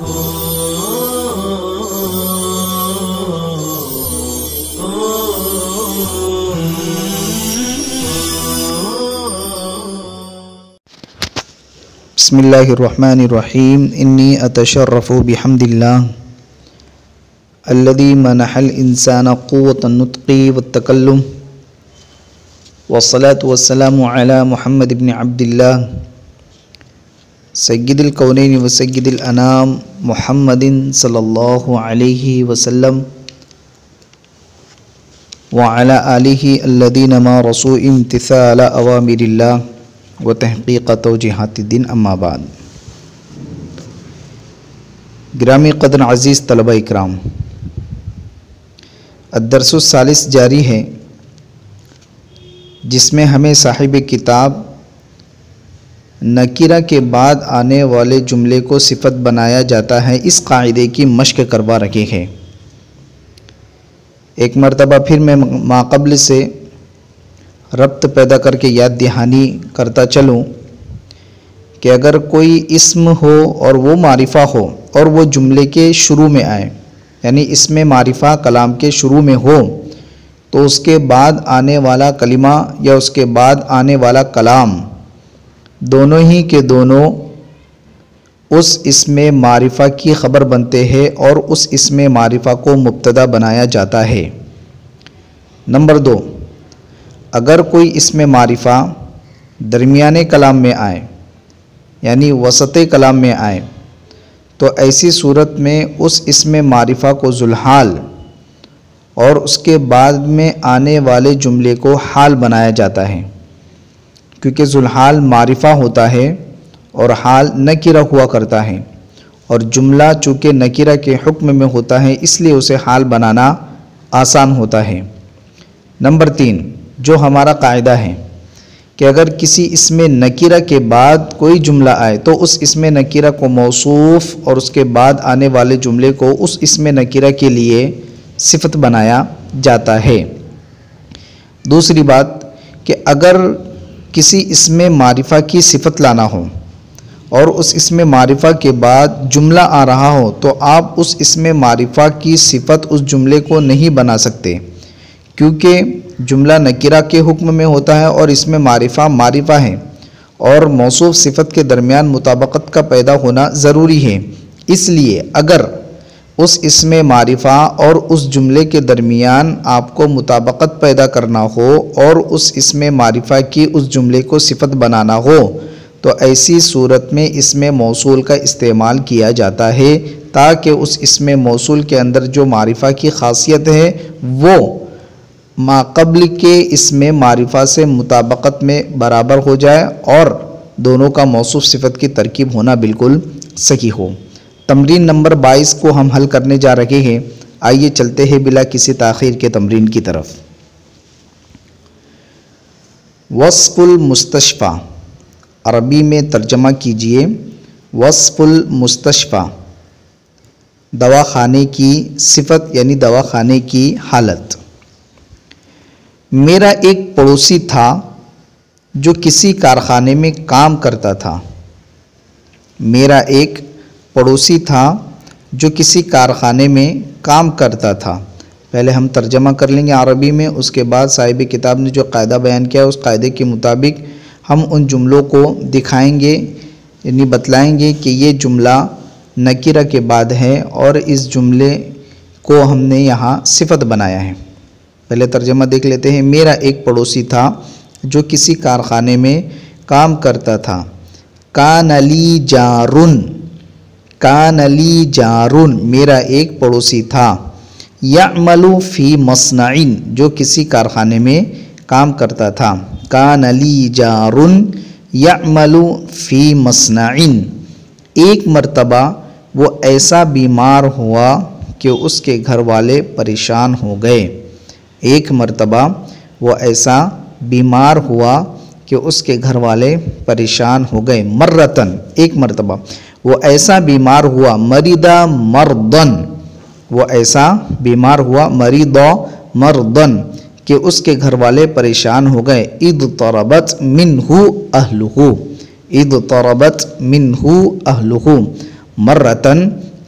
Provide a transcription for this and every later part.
بسم اللہ الرحمن الرحیم انی اتشرف بحمد اللہ الذی منح الانسان قوة النطق والتکلم والصلاة والسلام علی محمد بن عبد اللہ سید الکونین وسید الانام محمد صلی اللہ علیہ وسلم وعلی آلہ الذین مارسوا امتثال اوامر اللہ و تحقیق توجیہات الدین. اما بعد. گرامی قدر عزیز طلبہ اکرام، الدرس الثالث جاری ہے، جس میں ہمیں صاحب کتاب نکرہ کے بعد آنے والے جملے کو صفت بنایا جاتا ہے، اس قاعدے کی مشق کروا رکھے ہے. ایک مرتبہ پھر میں ماقبل سے ربط پیدا کر کے یاد دہانی کرتا چلوں کہ اگر کوئی اسم ہو اور وہ معرفہ ہو اور وہ جملے کے شروع میں آئے، یعنی اسم معرفہ کلام کے شروع میں ہو، تو اس کے بعد آنے والا کلمہ یا اس کے بعد آنے والا کلام دونوں ہی کے دونوں اس اسم معرفہ کی خبر بنتے ہیں اور اس اسم معرفہ کو مبتدا بنایا جاتا ہے. نمبر 2، اگر کوئی اسم معرفہ درمیانے کلام میں آئے، یعنی وسط کلام میں آئے، تو ایسی صورت میں اس اسم معرفہ کو ذوالحال اور اس کے بعد میں آنے والے جملے کو حال بنایا جاتا ہے، کیونکہ ذوالحال معرفہ ہوتا ہے اور حال نکرہ ہوا کرتا ہے، اور جملہ چونکہ نکرہ کے حکم میں ہوتا ہے اس لیے اسے حال بنانا آسان ہوتا ہے. نمبر 3، جو ہمارا قاعدہ ہے کہ اگر کسی اسم نکرہ کے بعد کوئی جملہ آئے تو اس اسم نکرہ کو موصوف اور اس کے بعد آنے والے جملے کو اس اسم نکرہ کے لیے صفت بنایا جاتا ہے. دوسری بات کہ اگر کسی اسم معرفہ کی صفت لانا ہو اور اس اسم معرفہ کے بعد جملہ آ رہا ہو تو آپ اس اسم معرفہ کی صفت اس جملے کو نہیں بنا سکتے، کیونکہ جملہ نکرہ کے حکم میں ہوتا ہے اور اس میں معرفہ ہے اور موصوف صفت کے درمیان مطابقت کا پیدا ہونا ضروری ہے. اس لیے اگر اس اسم معرفہ اور اس جملے کے درمیان آپ کو مطابقت پیدا کرنا ہو اور اس اسم معرفہ کی اس جملے کو صفت بنانا ہو تو ایسی صورت میں اسم موصول کا استعمال کیا جاتا ہے، تاکہ اس اسم موصول کے اندر جو معرفہ کی خاصیت ہے وہ ما قبل کے اسم معرفہ سے مطابقت میں برابر ہو جائے اور دونوں کا موصوف صفت کی ترکیب ہونا بالکل صحیح ہو. تمرین نمبر 22 کو ہم حل کرنے جا رہے ہیں. آئیے چلتے ہیں بلا کسی تاخیر کے تمرین کی طرف. وصف المستشفیٰ، عربی میں ترجمہ کیجئے. وصف المستشفیٰ، دواخانے کی صفت یعنی دواخانے کی حالت. میرا ایک پڑوسی تھا جو کسی کارخانے میں کام کرتا تھا. میرا ایک پڑوسی تھا جو کسی کارخانے میں کام کرتا تھا. پہلے ہم ترجمہ کر لیں گے عربی میں، اس کے بعد صاحب کتاب نے جو قاعدہ بیان کیا اس قاعدے کے مطابق ہم ان جملوں کو دکھائیں گے، یعنی بتلائیں گے کہ یہ جملہ نکرہ کے بعد ہے اور اس جملے کو ہم نے یہاں صفت بنایا ہے. پہلے ترجمہ دیکھ لیتے ہیں. میرا ایک پڑوسی تھا جو کسی کارخانے میں کام کرتا تھا. کان لی جارن، کان لی جارن، میرا ایک پڑوسی تھا. یعمل فی مصنع، جو کسی کارخانے میں کام کرتا تھا. کان لی جارن یعمل فی مصنع. ایک مرتبہ وہ ایسا بیمار ہوا کہ اس کے گھر والے پریشان ہو گئے. ایک مرتبہ وہ ایسا بیمار ہوا کہ اس کے گھر والے پریشان ہو گئے. مرتن، ایک مرتبہ وہ ایسا بیمار ہوا. مریضا مردن، وہ ایسا بیمار ہوا. مریضا مردن، کہ اس کے گھر والے پریشان ہو گئے. اضطربت منہ اہلہ، اضطربت منہ اہلہ. مرتن،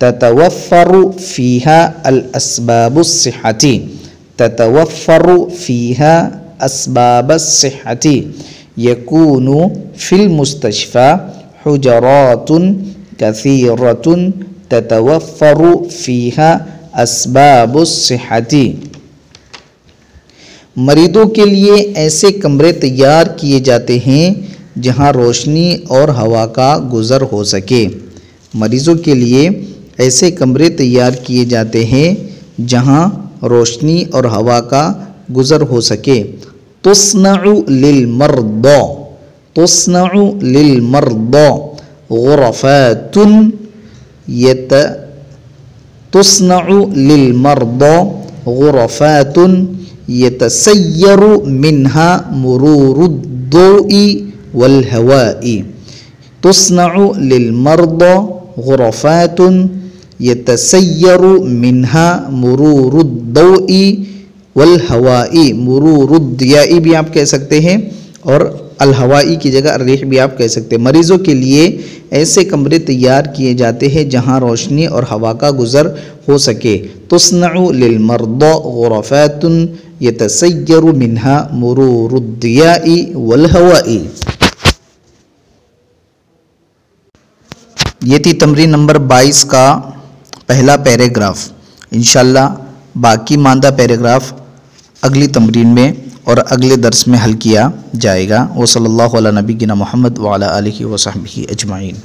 تتوفر فيها الأسباب الصحة تتوفر فيها أسباب الصحة يكون في المستشفى حجرات كثيرة تتوفر فيها اسباب الصحة. مریضوں کے لیے ایسے کمرے تیار کیے جاتے ہیں جہاں روشنی اور ہوا کا گزر ہو سکے. مریضوں کے لیے ایسے کمرے تیار کیے جاتے ہیں جہاں روشنی اور ہوا کا گزر ہو سکے. تصنع للمرضى تصنع للمرضى غرفات تصنع للمرضى غرفات يتسير منها مرور الضوء والهواء. تصنع للمرضى غرفات يتسير منها مرور الضوء والهواء. مرور الضياء بھی آپ کہہ سکتے ہیں اور الہوائی کی جگہ الریح بھی آپ کہہ سکتے ہیں. مریضوں کے لیے ایسے کمرے تیار کیے جاتے ہیں جہاں روشنی اور ہوا کا گزر ہو سکے. تصنع للمرضى غرفات يتسير منها مرور الضياء والهواء. یہ تھی تمرین نمبر 22 کا پہلا پیراگراف. انشاءاللہ باقی ماندہ پیراگراف اگلی تمرین میں اور اگلے درس میں حل کیا جائے گا. وصلی اللہ علی نبینا محمد وعلی آلہ وصحبہ اجمعین.